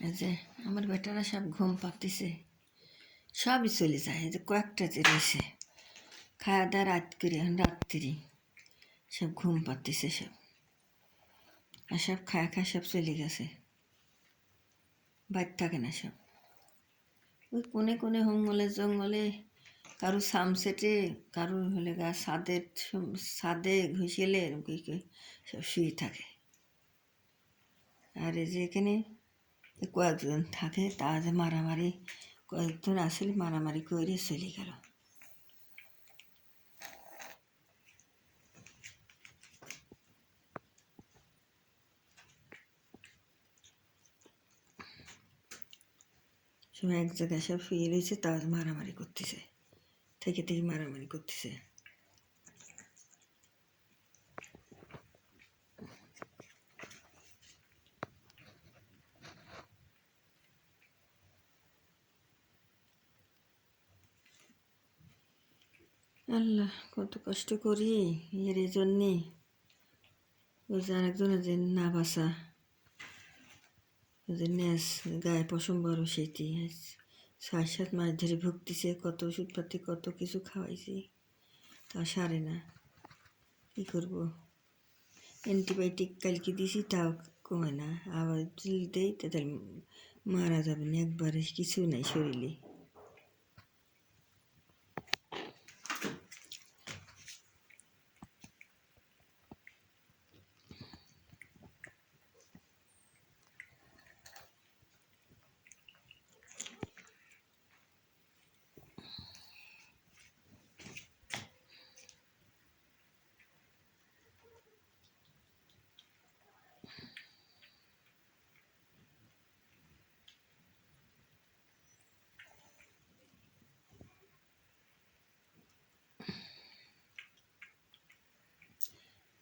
এই যে আমার বেটারা সব ঘুম পাতিছে, সবই চলে যায়। এই যে কয়েকটা যে রয়েছে খাওয়া দাওয়া রাত করে রাত্রি সব ঘুম পাতিছে সব, আর সব খায়া সব চলে গেছে, বাইর থাকে না সব। ওই কোনে কোনে জঙ্গলে জঙ্গলে কারো সামসেটে, কারো হলে গা ছাদে ঘুষেলে এরকম সব শুয়ে থাকে। আর এই যে এখানে কয়েকজন থাকে, তা যে মারামারি কয়েকজন আসলে মারামারি করে চলে গেল। সবাই এক জায়গায় সব শুয়ে রয়েছে, তা মারামারি করতেছে, থেকে থেকে মারামারি করতেছে। আল্লাহ, কত কষ্ট করি এর জন্যে। ওই যে আরেকজনের যে না বাসা, ওই যে ন্যাস গায়ে পশম বড়, সেটি 6-7 মাস ধরে ভুগতেছে, কত ওষুধপাতি কত কিছু খাওয়াইছি, তা সারে না। কী করবো, অ্যান্টিবায়োটিক কালকে দিছি, তাও কমে না। আবার যদি দেই তাদের মারা যাবে না, একবারে কিছু নাই শরীরে।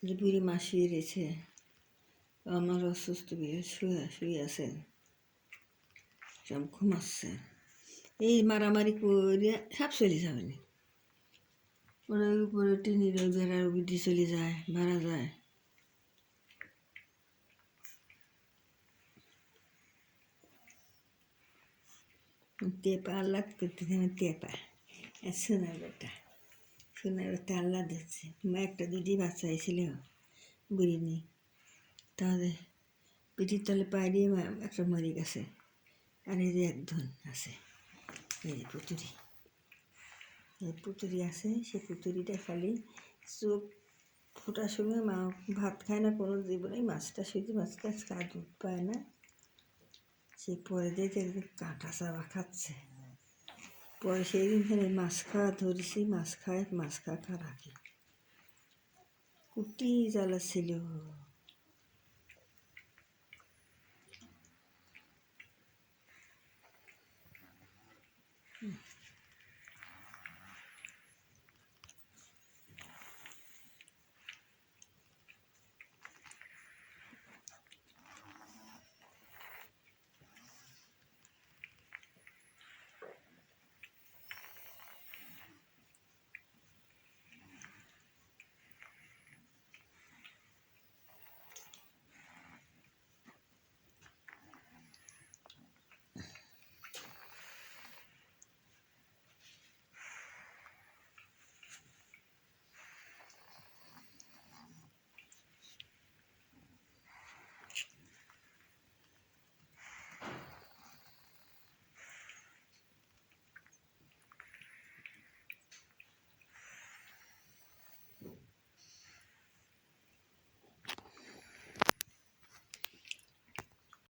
যে বুড়ি মা শুয়ে রয়েছে, আমার অসুস্থ শুয়ে আছেন, সব ঘুমাচ্ছে। এই মারামারি করে সব চলে যাবে না, ওরা উপরে টিনের ওই বেড়ার বিধি চলে যায়, ভাড়া যায়। টেপা আল্লাহ করতেছে, আমার টেপা আর সোনার বেটা আল্লাহ দিচ্ছে। একটা দুটি বাচ্চা হয়েছিল বুড়ি নেই, তাহলে পিঠির তলে পায়ে দিয়ে একটা মরে গেছে। আর এই যে একজন আছে, এই যে পুতুরি আছে, সে পুতুরিটা খালি চোখ ফোটার সময় মা ভাত খায় না কোনো জীবনে, মাছটা শুধু মাছটা খাওয়া দুধ পায় না, সে পরে দেখে কাঁটা চাবা খাচ্ছে। পরে সেই দিন মাছ খাওয়া ধরেছি, মাছ খাওয়া রাখি কুটি জ্বালা ছিল।